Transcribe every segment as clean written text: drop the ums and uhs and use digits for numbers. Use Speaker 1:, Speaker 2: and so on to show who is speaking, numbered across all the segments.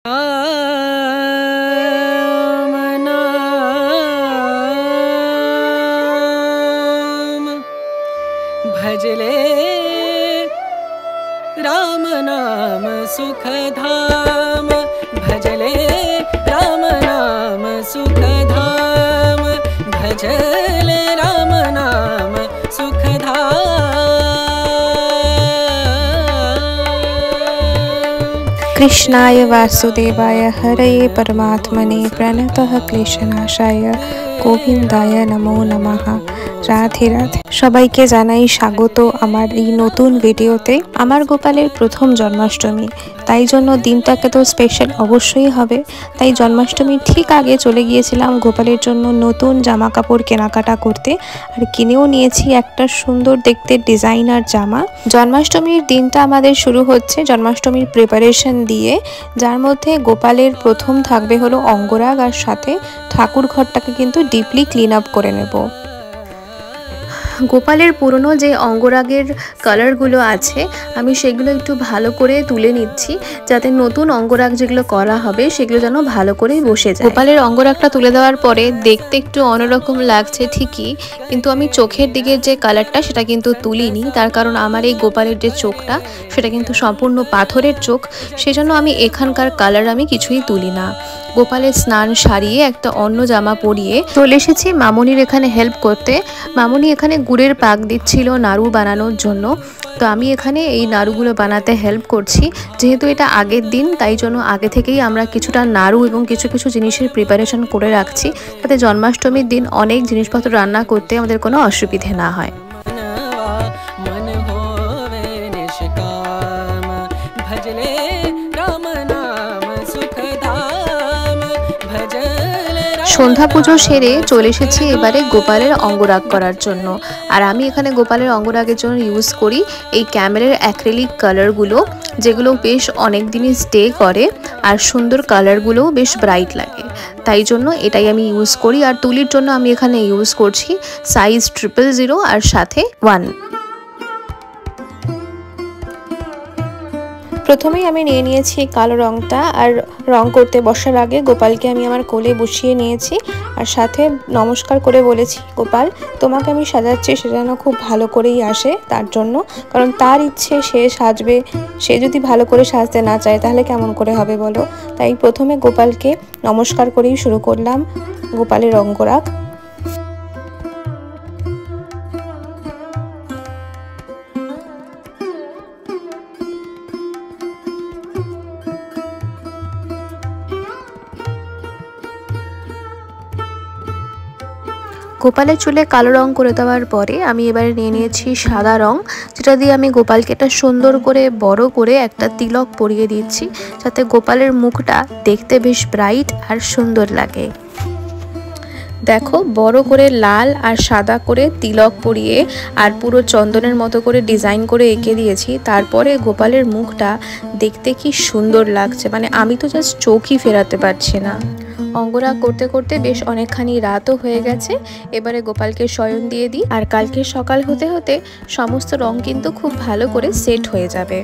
Speaker 1: राम नाम भजले राम नाम सुखधाम भजले राम नाम सुखधाम भजले राम नाम सुखधाम।
Speaker 2: कृष्णाय वासुदेवाय हरये परमात्मने प्रणतः क्लेशनाशाय गोविंदाय नमो नमः। राधे राधे। সবাইকে জানাই স্বাগত আমার এই নতুন ভিডিওতে। আমার গোপালের প্রথম জন্মাষ্টমী, তাই জন্য দিনটাকে তো স্পেশাল অবশ্যই হবে। তাই জন্মাষ্টমীর ঠিক আগে চলে গিয়েছিলাম গোপালের জন্য নতুন জামা কাপড় কেনাকাটা করতে, আর কিনেও নিয়েছি একটা সুন্দর দেখতে ডিজাইনার জামা। জন্মাষ্টমীর দিনটা আমাদের শুরু হচ্ছে জন্মাষ্টমীর প্রিপারেশন দিয়ে, যার মধ্যে গোপালের প্রথম থাকবে হলো অঙ্গরাগ, আর সাথে ঠাকুর ঘরটাকে কিন্তু ডিপলি ক্লিন আপ করে নেব। গোপালের পুরনো যে অঙ্গরাগের কালারগুলো আছে আমি সেগুলো একটু ভালো করে তুলে নিচ্ছি, যাতে নতুন অঙ্গরাগ যেগুলো করা হবে সেগুলো যেন ভালো করে বসে যায়। গোপালের অঙ্গরাগটা তুলে দেওয়ার পরে দেখতে একটু অন্যরকম লাগছে ঠিকই, কিন্তু আমি চোখের দিকের যে কালারটা সেটা কিন্তু তুলিনি। তার কারণ আমার এই গোপালের যে চোখটা সেটা কিন্তু সম্পূর্ণ পাথরের চোখ, সেজন্য আমি এখানকার কালার আমি কিছুই তুলি না। গোপালের স্নান সারিয়ে একটা অন্য জামা পরিয়ে চলে এসেছি মামনির এখানে হেল্প করতে। মামনি এখানে গুড়ের পাক দিচ্ছিল নাড়ু বানানোর জন্য, তো আমি এখানে এই নাড়ুগুলো বানাতে হেল্প করছি। যেহেতু এটা আগের দিন, তাই জন্য আগে থেকেই আমরা কিছুটা নাড়ু এবং কিছু কিছু জিনিসের প্রিপারেশন করে রাখছি, যাতে জন্মাষ্টমীর দিন অনেক জিনিসপত্র রান্না করতে আমাদের কোনো অসুবিধে না হয়। সন্ধ্যা পুজো সেরে চলে এসেছি এবারে গোপালের অঙ্গরাগ করার জন্য। আর আমি এখানে গোপালের অঙ্গরাগের জন্য ইউজ করি এই ক্যামেলের অ্যাক্রিলিক কালারগুলো, যেগুলো বেশ অনেক দিনই স্টে করে আর সুন্দর কালারগুলোও বেশ ব্রাইট লাগে, তাই জন্য এটাই আমি ইউজ করি। আর তুলির জন্য আমি এখানে ইউজ করছি সাইজ 000 আর সাথে 1। প্রথমেই আমি নিয়ে নিয়েছি কালো রঙটা, আর রং করতে বসার আগে গোপালকে আমি আমার কোলে বসিয়ে নিয়েছি, আর সাথে নমস্কার করে বলেছি, গোপাল তোমাকে আমি সাজাচ্ছি সেটা যেন খুব ভালো করেই আসে, তার জন্য। কারণ তার ইচ্ছে সে সাজবে, সে যদি ভালো করে সাজতে না চায় তাহলে কেমন করে হবে বলো। তাই প্রথমে গোপালকে নমস্কার করেই শুরু করলাম গোপালের অঙ্গরাগ। গোপালের চুলে কালো রং করে দেওয়ার পরে আমি এবারে নিয়ে নিয়েছি সাদা রং, যেটা দিয়ে আমি গোপালকে একটা সুন্দর করে বড় করে একটা তিলক পরিয়ে দিচ্ছি, যাতে গোপালের মুখটা দেখতে বেশ ব্রাইট আর সুন্দর লাগে। দেখো বড় করে লাল আর সাদা করে তিলক পরিয়ে আর পুরো চন্দনের মতো করে ডিজাইন করে এঁকে দিয়েছি। তারপরে গোপালের মুখটা দেখতে কি সুন্দর লাগছে, মানে আমি তো জাস্ট চোখই ফেরাতে পারছি না। অঙ্গরাগ করতে করতে বেশ অনেকখানি রাতও হয়ে গেছে। এবারে গোপালকে শয়ন দিয়ে দিই, আর কালকে সকাল হতে হতে সমস্ত রং কিন্তু খুব ভালো করে সেট হয়ে যাবে।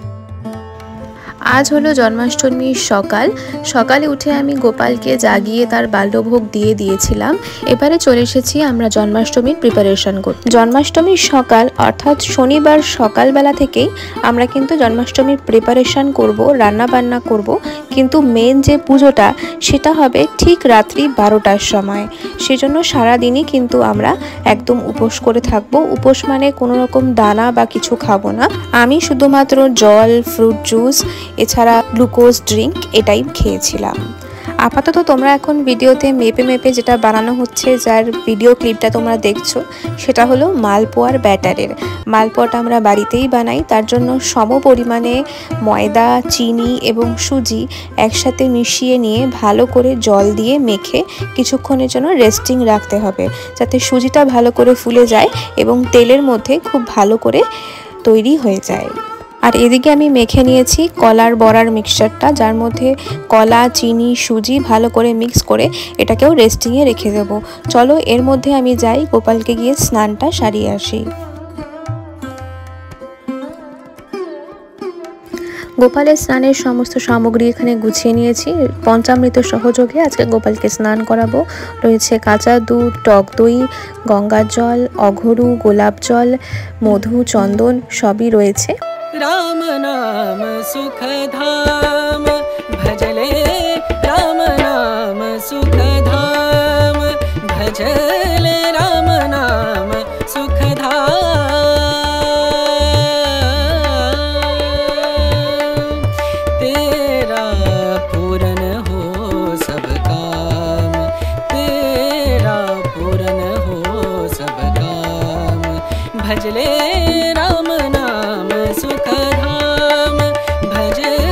Speaker 2: আজ হলো জন্মাষ্টমীর সকাল। সকালে উঠে আমি গোপালকে জাগিয়ে তার বাল্যভোগ দিয়ে দিয়েছিলাম। এবারে চলে এসেছি আমরা জন্মাষ্টমীর প্রিপারেশন করতে। জন্মাষ্টমীর সকাল অর্থাৎ শনিবার সকালবেলা থেকেই আমরা কিন্তু জন্মাষ্টমীর প্রিপারেশন করব, রান্না বান্না করব, কিন্তু মেন যে পুজোটা সেটা হবে ঠিক রাত্রি 12টার সময়। সেজন্য সারাদিনই কিন্তু আমরা একদম উপোস করে থাকবো। উপোস মানে কোনো রকম দানা বা কিছু খাবো না, আমি শুধুমাত্র জল, ফ্রুট জুস, এছাড়া গ্লুকোজ ড্রিঙ্ক এটাই খেয়েছিলাম। আপাতত তোমরা এখন ভিডিওতে মেপে মেপে যেটা বানানো হচ্ছে, যার ভিডিও ক্লিপটা তোমরা দেখছো, সেটা হলো মালপোয়ার ব্যাটারের। মালপোয়াটা আমরা বাড়িতেই বানাই, তার জন্য সম পরিমাণে ময়দা, চিনি এবং সুজি একসাথে মিশিয়ে নিয়ে ভালো করে জল দিয়ে মেখে কিছুক্ষণের জন্য রেস্টিং রাখতে হবে, যাতে সুজিটা ভালো করে ফুলে যায় এবং তেলের মধ্যে খুব ভালো করে তৈরি হয়ে যায়। আর এদিকে আমি মেখে নিয়েছি কলার বড়ার মিক্সচারটা, যার মধ্যে কলা, চিনি, সুজি ভালো করে মিক্স করে এটাকেও রেস্টিংয়ে রেখে দেব। চলো এর মধ্যে আমি যাই গোপালকে গিয়ে স্নানটা সারিয়ে আসি। গোপালের স্নানের সমস্ত সামগ্রী এখানে গুছিয়ে নিয়েছি। পঞ্চামৃত সহযোগে আজকে গোপালকে স্নান করাবো। রয়েছে কাঁচা দুধ, টক দই, গঙ্গার জল, অঘরু, গোলাপ জল, মধু, চন্দন সবই রয়েছে।
Speaker 1: राम नाम सुख धाम भजले राम नाम सुख धाम भजले राम नाम सुख धाम तेरा पूरन हो सब काम तेरा पूरन हो सब काम भजले राम नाम सुख धाम भजले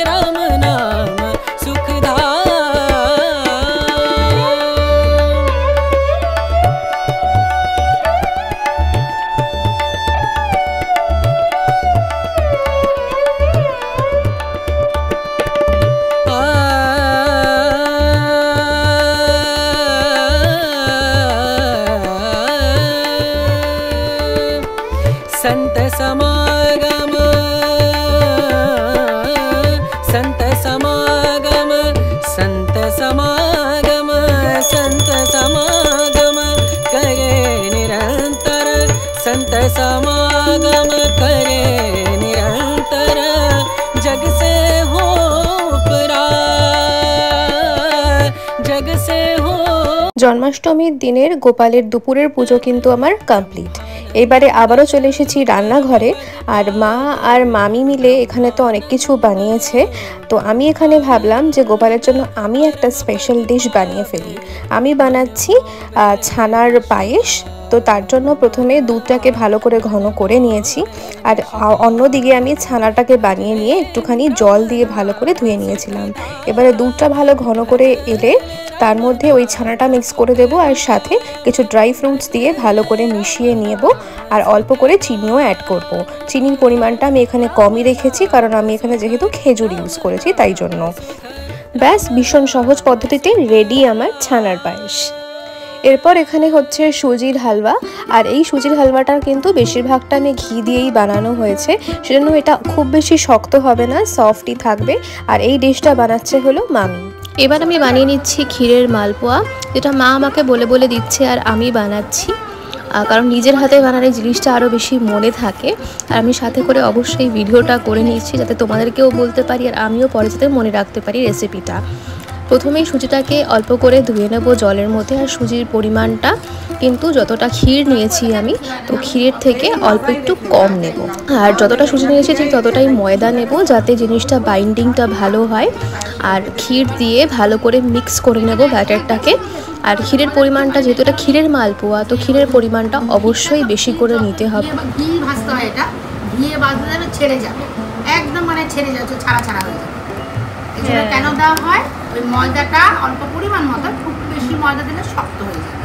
Speaker 1: राम नाम सुख धाम। संत समागम संत समागम संत समागम संत समागम करे निरंतर संत समागम करे निरंतर जग से हो परार जग से हो।
Speaker 2: জন্মাষ্টমীর দিনের গোপালের দুপুরের পুজো কিন্তু আমার কমপ্লিট। এবারে আবারও চলে এসেছি রান্নাঘরে। আর মা আর মামি মিলে এখানে তো অনেক কিছু বানিয়েছে, তো আমি এখানে ভাবলাম যে গোপালের জন্য আমি একটা স্পেশাল ডিশ বানিয়ে ফেলি। আমি বানাচ্ছি ছানার পায়েস। তো তার জন্য প্রথমে দুধটাকে ভালো করে ঘন করে নিয়েছি, আর অন্যদিকে আমি ছানাটাকে বানিয়ে নিয়ে একটুখানি জল দিয়ে ভালো করে ধুয়ে নিয়েছিলাম। এবারে দুধটা ভালো ঘন করে এলে তার মধ্যে ওই ছানাটা মিক্স করে দেবো, আর সাথে কিছু ড্রাই ফ্রুটস দিয়ে ভালো করে মিশিয়ে নেব, আর অল্প করে চিনিও অ্যাড করব। চিনির পরিমাণটা আমি এখানে কমই রেখেছি, কারণ আমি এখানে যেহেতু খেজুর ইউজ করেছি তাই জন্য। ব্যাস, ভীষণ সহজ পদ্ধতিতে রেডি আমার ছানার পায়েস। এরপর এখানে হচ্ছে সুজির হালুয়া, আর এই সুজির হালুয়াটার কিন্তু বেশিরভাগটা আমি ঘি দিয়েই বানানো হয়েছে, সেজন্য এটা খুব বেশি শক্ত হবে না, সফটই থাকবে। আর এই ডিশটা বানাচ্ছে হলো মামি। এবার আমি বানিয়ে নিচ্ছি ক্ষীরের মালপোয়া, যেটা মা আমাকে বলে বলে দিচ্ছে আর আমি বানাচ্ছি, কারণ নিজের হাতে বানালে জিনিসটা আরও বেশি মনে থাকে। আর আমি সাথে করে অবশ্যই ভিডিওটা করে নিচ্ছি যাতে তোমাদেরকেও বলতে পারি আর আমিও পরে যাতে মনে রাখতে পারি রেসিপিটা। প্রথমেই সুজিটাকে অল্প করে ধুয়ে নেব জলের মধ্যে, আর সুজির পরিমাণটা কিন্তু যতটা ক্ষীর নিয়েছি আমি, তো ক্ষীরের থেকে অল্প একটু কম নেব। আর যতটা সুজি নিয়েছি ঠিক ততটাই ময়দা নেব, যাতে জিনিসটা বাইন্ডিংটা ভালো হয়। আর ক্ষীর দিয়ে ভালো করে মিক্স করে নেব ব্যাটারটাকে। আর ক্ষীরের পরিমাণটা, যেহেতু এটা ক্ষীরের মালপোয়া, তো ক্ষীরের পরিমাণটা অবশ্যই বেশি করে নিতে হবে।
Speaker 3: ঘি ভাজতে হয়, এটা ঘিয়ে ভাজতে যাবে ছেড়ে যাবে, একদম মানে ছেড়ে যাচ্ছে, ছাড়া ছাড়া হয়ে যাবে। এগুলো কেন দেওয়া হয়? ওই ময়দাটা অল্প পরিমাণ মতো, খুব বেশি ময়দা দিলে শক্ত হয়ে যাবে।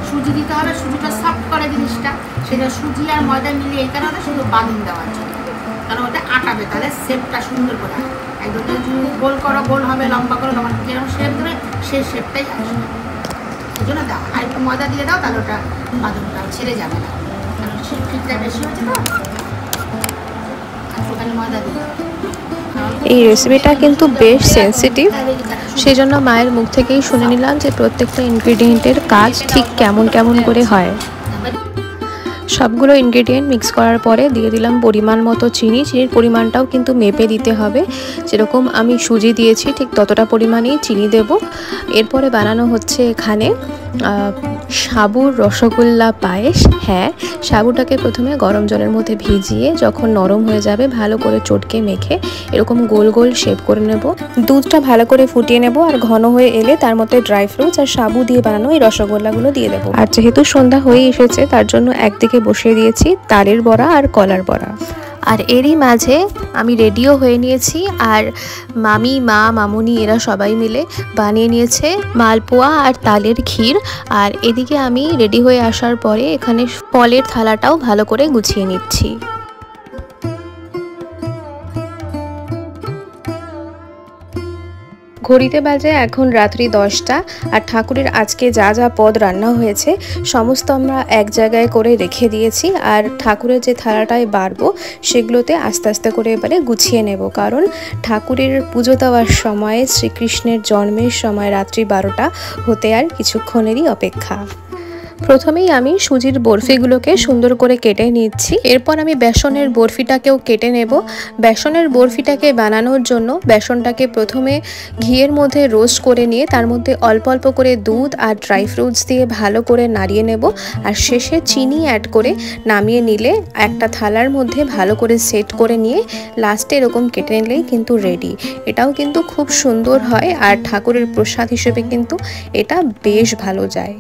Speaker 3: সুজি দিতে হবে, সুজিটা সফট করে জিনিসটা, সেটা সুজি আর ময়দা মিলিয়ে এই কারণে শুধু বাঁধিন দেওয়ার জন্য, কারণ ওটা আটাবে, তাহলে শেপটা সুন্দর করে একদম গোল করো, গোল হবে, লম্বা করে লম্বা, যেরকম শেপ ধরে সেই শেপটাই আসবে, এই জন্য দাও। আর একটু ময়দা দিয়ে দাও, তাহলে ওটা বাঁধনটা ছেড়ে যাবে না, কারণ শিটটা বেশি হয়েছে তো, একটুখানি ময়দা দিয়ে।
Speaker 2: এই রেসিপিটা কিন্তু বেশ সেন্সিটিভ, সেই জন্য মায়ের মুখ থেকেই শুনে নিলাম যে প্রত্যেকটা ইনগ্রেডিয়েন্টের কাজ ঠিক কেমন কেমন করে হয়। সবগুলো ইনগ্রেডিয়েন্ট মিক্স করার পরে দিয়ে দিলাম পরিমাণ মতো চিনি। চিনির পরিমাণটাও কিন্তু মেপে দিতে হবে, যেরকম আমি সুজি দিয়েছি ঠিক ততটা পরিমাণেই চিনি দেব। এরপরে বানানো হচ্ছে এখানে সাবুর রসগোল্লা পায়েস। হ্যাঁ, সাবুটাকে প্রথমে গরম জলের মধ্যে ভিজিয়ে যখন নরম হয়ে যাবে ভালো করে চটকে মেখে এরকম গোল গোল শেপ করে নেব। দুধটা ভালো করে ফুটিয়ে নেব, আর ঘন হয়ে এলে তার মধ্যে ড্রাই ফ্রুটস আর সাবু দিয়ে বানানো এই রসগোল্লাগুলো দিয়ে দেবো। আর যেহেতু সন্ধ্যা হয়ে এসেছে তার জন্য একদিকে বসিয়ে দিয়েছি তালের বড়া আর কলার বড়া। আর এরই মাঝে আমি রেডিও হয়ে নিয়েছি, আর মামি, মা, মামুনি এরা সবাই মিলে বানিয়ে নিয়েছে মালপোয়া আর তালের ক্ষীর। আর এদিকে আমি রেডি হয়ে আসার পরে এখানে ফলের থালাটাও ভালো করে গুছিয়ে নিচ্ছি। ঘড়িতে বাজে এখন রাত্রি 10টা। আর ঠাকুরের আজকে যা যা পদ রান্না হয়েছে সমস্ত আমরা এক জায়গায় করে রেখে দিয়েছি। আর ঠাকুরের যে থালাটায় বাড়বো সেগুলোতে আস্তে আস্তে করে এবারে গুছিয়ে নেব, কারণ ঠাকুরের পুজো দেওয়ার সময় শ্রীকৃষ্ণের জন্মের সময় রাত্রি 12টা হতে আর কিছুক্ষণেরই অপেক্ষা। প্রথমেই আমি সুজির বরফিগুলোকে সুন্দর করে কেটে নিচ্ছি। এরপর আমি বেসনের বরফিটাকেও কেটে নেব। বেসনের বরফিটাকে বানানোর জন্য বেসনটাকে প্রথমে ঘিয়ের মধ্যে রোস্ট করে নিয়ে তার মধ্যে অল্প অল্প করে দুধ আর ড্রাই ফ্রুটস দিয়ে ভালো করে নাড়িয়ে নেব। আর শেষে চিনি অ্যাড করে নামিয়ে নিলে একটা থালার মধ্যে ভালো করে সেট করে নিয়ে লাস্টে এরকম কেটে নিলেই কিন্তু রেডি। এটাও কিন্তু খুব সুন্দর হয় আর ঠাকুরের প্রসাদ হিসেবে কিন্তু এটা বেশ ভালো যায়।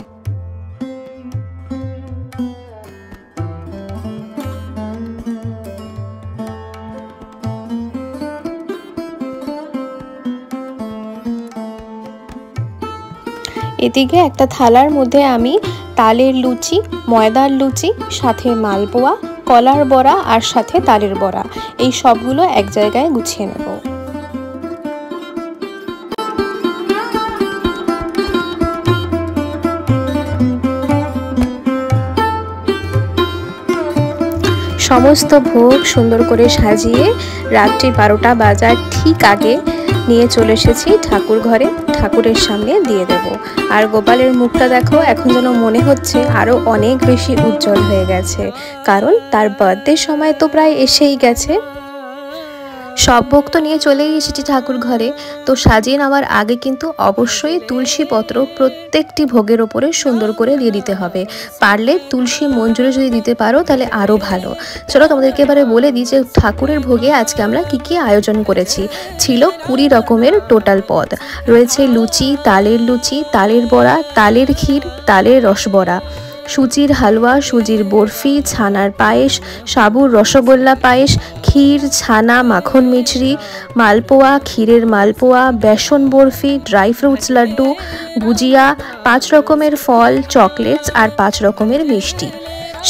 Speaker 2: এদিকে একটা থালার মধ্যে আমি তালের লুচি, ময়দার লুচি, সাথে মালপোয়া, কলার বড়া আর সাথে তালের বড়া এই সবগুলো এক জায়গায় গুছিয়ে নেব। সমস্ত ভোগ সুন্দর করে সাজিয়ে রাত্রি 12টা বাজার ঠিক আগে নিয়ে চলে এসেছি ঠাকুর ঘরে, ঠাকুরের সামনে দিয়ে দেব। আর গোপালের মুখটা দেখো, এখন যেন মনে হচ্ছে আরো অনেক বেশি উজ্জ্বল হয়ে গেছে, কারণ তার বার্থডে সময় তো প্রায় এসেই গেছে। সব ভোগ তো নিয়ে চলেই এসেছি ঠাকুর ঘরে, তো সাজিয়ে নেওয়ার আগে কিন্তু অবশ্যই তুলসী পত্র প্রত্যেকটি ভোগের ওপরে সুন্দর করে দিয়ে দিতে হবে। পারলে তুলসী মঞ্জুরি যদি দিতে পারো তাহলে আরও ভালো। চলো তোমাদেরকে এবারে বলে দিই যে ঠাকুরের ভোগে আজকে আমরা কি আয়োজন করেছি। ছিল 20 রকমের টোটাল পদ, রয়েছে লুচি, তালের বড়া, তালের ক্ষীর, তালের রসবড়া, সুজির হালুয়া, সুজির বরফি, ছানার পায়েস, সাবুর রসগোল্লা পায়েস, ক্ষীর, ছানা, মাখন মিছরি, মালপোয়া, ক্ষীরের মালপোয়া, বেসন বরফি, ড্রাই ফ্রুটস লাড্ডু, গুজিয়া, 5 রকমের ফল, চকলেটস আর 5 রকমের মিষ্টি।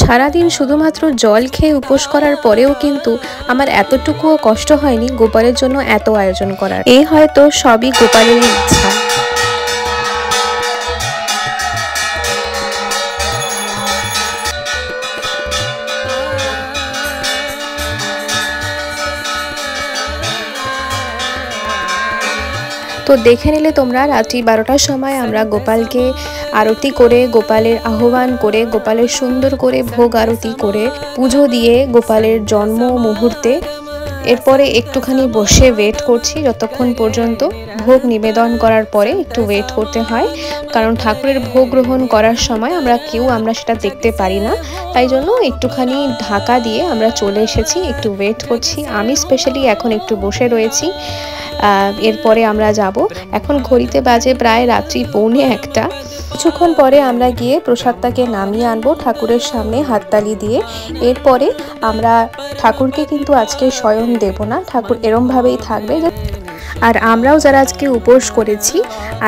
Speaker 2: সারাদিন শুধুমাত্র জল খেয়ে উপোস করার পরেও কিন্তু আমার এতটুকুও কষ্ট হয়নি গোপালের জন্য এত আয়োজন করার। এই হয়তো সবই গোপালের ইচ্ছা। তো দেখে নিলে তোমরা রাত্রি 12টার সময় আমরা গোপালকে আরতি করে, গোপালের আহ্বান করে, গোপালের সুন্দর করে ভোগ আরতি করে পুজো দিয়ে গোপালের জন্ম মুহূর্তে এরপরে একটুখানি বসে ওয়েট করছি যতক্ষণ পর্যন্ত ভোগ নিবেদন করার পরে একটু ওয়েট করতে হয়, কারণ ঠাকুরের ভোগ গ্রহণ করার সময় আমরা সেটা দেখতে পারি না, তাই জন্য একটুখানি ঢাকা দিয়ে আমরা চলে এসেছি, একটু ওয়েট করছি। আমি স্পেশালি এখন একটু বসে রয়েছি। এরপরে আমরা যাব। এখন ঘড়িতে বাজে প্রায় রাত্রি 1:45। কিছুক্ষণ পরে আমরা গিয়ে প্রসাদটাকে নামিয়ে আনবো ঠাকুরের সামনে হাততালি দিয়ে। এরপরে আমরা ঠাকুরকে কিন্তু আজকে শয়ন দেব না, ঠাকুর এরমভাবেই থাকবে। আর আমরাও যারা আজকে উপোস করেছি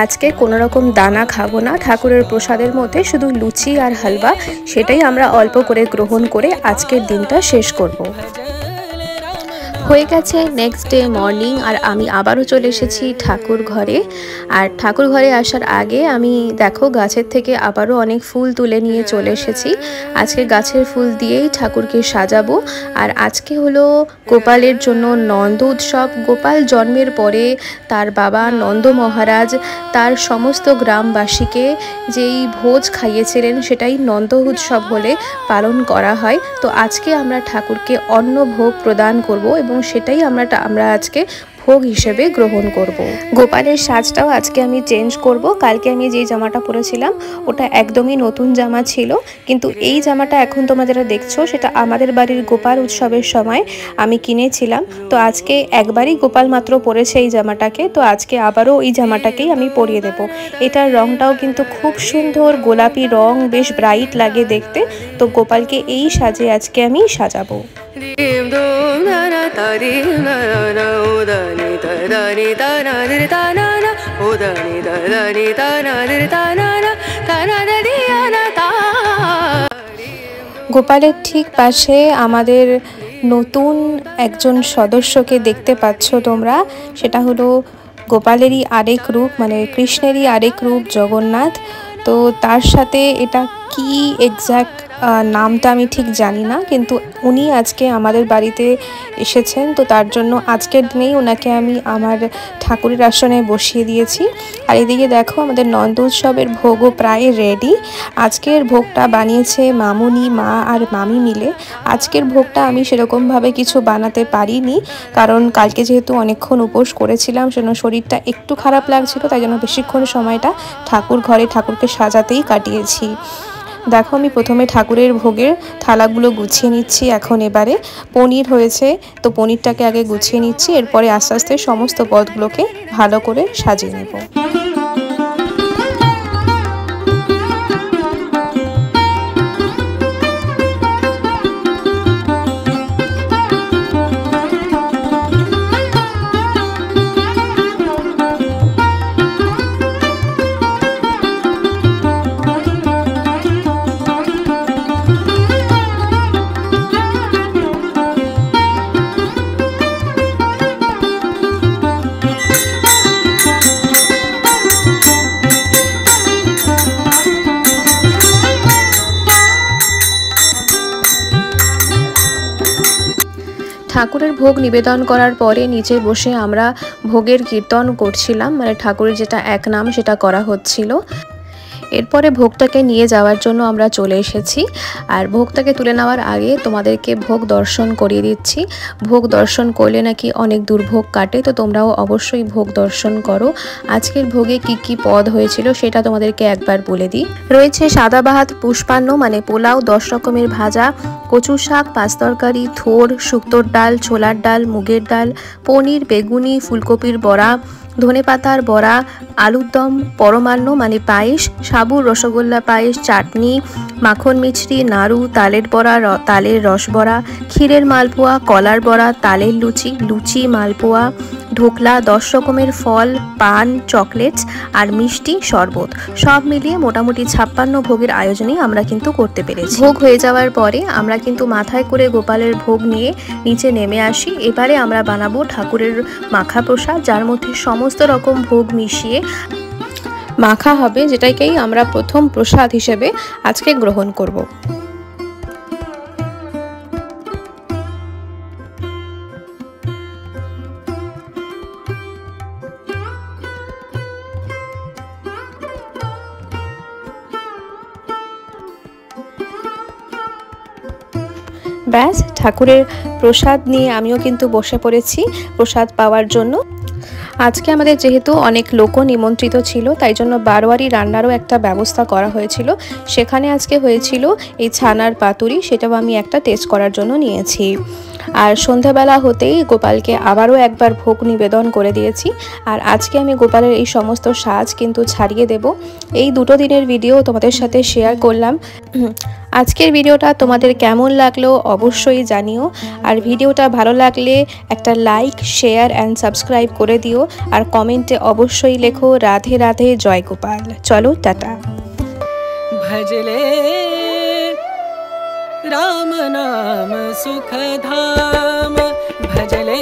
Speaker 2: আজকে কোনো রকম দানা খাবো না। ঠাকুরের প্রসাদের মধ্যে শুধু লুচি আর হালুয়া, সেটাই আমরা অল্প করে গ্রহণ করে আজকের দিনটা শেষ করব। হয়ে গেছে নেক্সট ডে মর্নিং, আর আমি আবারও চলে এসেছি ঠাকুর ঘরে। আর ঠাকুর ঘরে আসার আগে আমি দেখো গাছের থেকে আবারও অনেক ফুল তুলে নিয়ে চলে এসেছি। আজকে গাছের ফুল দিয়েই ঠাকুরকে সাজাবো। আর আজকে হলো গোপালের জন্য নন্দ উৎসব। গোপাল জন্মের পরে তার বাবা নন্দ মহারাজ তার সমস্ত গ্রামবাসীকে যেই ভোজ খাইয়েছিলেন সেটাই নন্দ উৎসব হলে পালন করা হয়। তো আজকে আমরা ঠাকুরকে অন্ন ভোগ প্রদান করব এবং সেটাই আমরা আজকে ভোগ হিসেবে গ্রহণ করব। গোপালের সাজটাও আজকে আমি চেঞ্জ করব। কালকে আমি যেই জামাটা পরেছিলাম ওটা একদমই নতুন জামা ছিল, কিন্তু এই জামাটা এখন তোমরা যেটা দেখছো সেটা আমাদের বাড়ির গোপাল উৎসবের সময় আমি কিনেছিলাম। তো আজকে একবারই গোপাল মাত্র পরেছে এই জামাটাকে, তো আজকে আবারও এই জামাটাকেই আমি পরিয়ে দেব। এটার রংটাও কিন্তু খুব সুন্দর, গোলাপি রং, বেশ ব্রাইট লাগে দেখতে। তো গোপালকে এই সাজে আজকে আমি সাজাবো। গোপালের ঠিক পাশে আমাদের নতুন একজন সদস্যকে দেখতে পাচ্ছ তোমরা, সেটা হলো গোপালেরই আরেক রূপ, মানে কৃষ্ণেরই আরেক রূপ জগন্নাথ। তো তার সাথে এটা কি এক্স্যাক্ট নামটা আমি ঠিক জানি না, কিন্তু উনি আজকে আমাদের বাড়িতে এসেছেন। তো তার জন্য আজকের দিনেই ওনাকে আমি আমার ঠাকুরের আসনে বসিয়ে দিয়েছি। আর এদিকে দেখো আমাদের নন্দ উৎসবের ভোগও প্রায় রেডি। আজকের ভোগটা বানিয়েছে মামুনি, মা আর মামি মিলে। আজকের ভোগটা আমি সেরকমভাবে কিছু বানাতে পারিনি, কারণ কালকে যেহেতু অনেকক্ষণ উপোস করেছিলাম, সেজন্য শরীরটা একটু খারাপ লাগছিল, তাই জন্য বেশিক্ষণ সময়টা ঠাকুর ঘরে ঠাকুরকে সাজাতেই কাটিয়েছি। দেখো আমি প্রথমে ঠাকুরের ভোগের থালাগুলো গুছিয়ে নিচ্ছি। এখন এবারে পনির হয়েছে, তো পনিরটাকে আগে গুছিয়ে নিচ্ছি, এরপরে আস্তে আস্তে সমস্ত পদগুলোকে ভালো করে সাজিয়ে নেব। ঠাকুরের ভোগ নিবেদন করার পরে নিচে বসে আমরা ভোগের কীর্তন করছিলাম, মানে ঠাকুরের যেটা এক নাম সেটা করা হচ্ছিল। এরপরে ভোগটাকে নিয়ে যাওয়ার জন্য আমরা চলে এসেছি। আর ভোগটাকে তুলে নেওয়ার আগে তোমাদেরকে ভোগ দর্শন করিয়ে দিচ্ছি। ভোগ দর্শন করলে নাকি অনেক দুর্ভোগ কাটে, তো তোমরাও অবশ্যই ভোগ দর্শন করো। আজকের ভোগে কি কি পদ হয়েছিল সেটা তোমাদেরকে একবার বলে দিই। রয়েছে সাদা ভাত, পুষ্পান্ন মানে পোলাও, 10 রকমের ভাজা, কচু শাক, পাঁচ তরকারি, থোর, শুক্তোর ডাল, ছোলার ডাল, মুগের ডাল, পনির, বেগুনি, ফুলকপির বড়া, ধনেপাতার বড়া, আলুর দম, পরমান্ন মানে পায়েস, সাবুর রসগোল্লা পায়েস, চাটনি, মাখন মিছরি, নাড়ু, তালের বড়া, তালের রস বড়া, ক্ষীরের মালপোয়া, কলার বড়া, তালের লুচি, লুচি, মালপোয়া, ঢোকলা, 10 রকমের ফল, পান, চকলেটস আর মিষ্টি, শরবত, সব মিলিয়ে মোটামুটি 56 ভোগের আয়োজনই আমরা কিন্তু করতে পেরেছি। ভোগ হয়ে যাওয়ার পরে আমরা কিন্তু মাথায় করে গোপালের ভোগ নিয়ে নিচে নেমে আসি। এবারে আমরা বানাবো ঠাকুরের মাখা প্রসাদ, যার মধ্যে সমস্ত রকম ভোগ মিশিয়ে মাখা হবে, যেটাকেই আমরা প্রথম প্রসাদ হিসেবে আজকে গ্রহণ করব। ব্যাস ঠাকুরের প্রসাদ নিয়ে আমিও কিন্তু বসে পড়েছি প্রসাদ পাওয়ার জন্য। আজকে আমাদের যেহেতু অনেক লোক নিমন্ত্রিত ছিল, তাই জন্য বারোয়ারি রান্নারও একটা ব্যবস্থা করা হয়েছিল। সেখানে আজকে হয়েছিল এই ছানার পাতুরি, সেটাও আমি একটা টেস্ট করার জন্য নিয়েছি। আর সন্ধ্যাবেলা হতেই গোপালকে আবারও একবার ভোগ নিবেদন করে দিয়েছি। আর আজকে আমি গোপালের এই সমস্ত সাজ কিন্তু ছাড়িয়ে দেব। এই দুটো দিনের ভিডিও তোমাদের সাথে শেয়ার করলাম। আজকের ভিডিওটা তোমাদের কেমন লাগলো অবশ্যই জানিও। আর ভিডিওটা ভালো লাগলে একটা লাইক, শেয়ার অ্যান্ড সাবস্ক্রাইব করে দিও। আর কমেন্টে অবশ্যই লেখো রাধে রাধে, জয় গোপাল। চলো টাটা।
Speaker 1: भजले राम नाम सुख धाम, भजले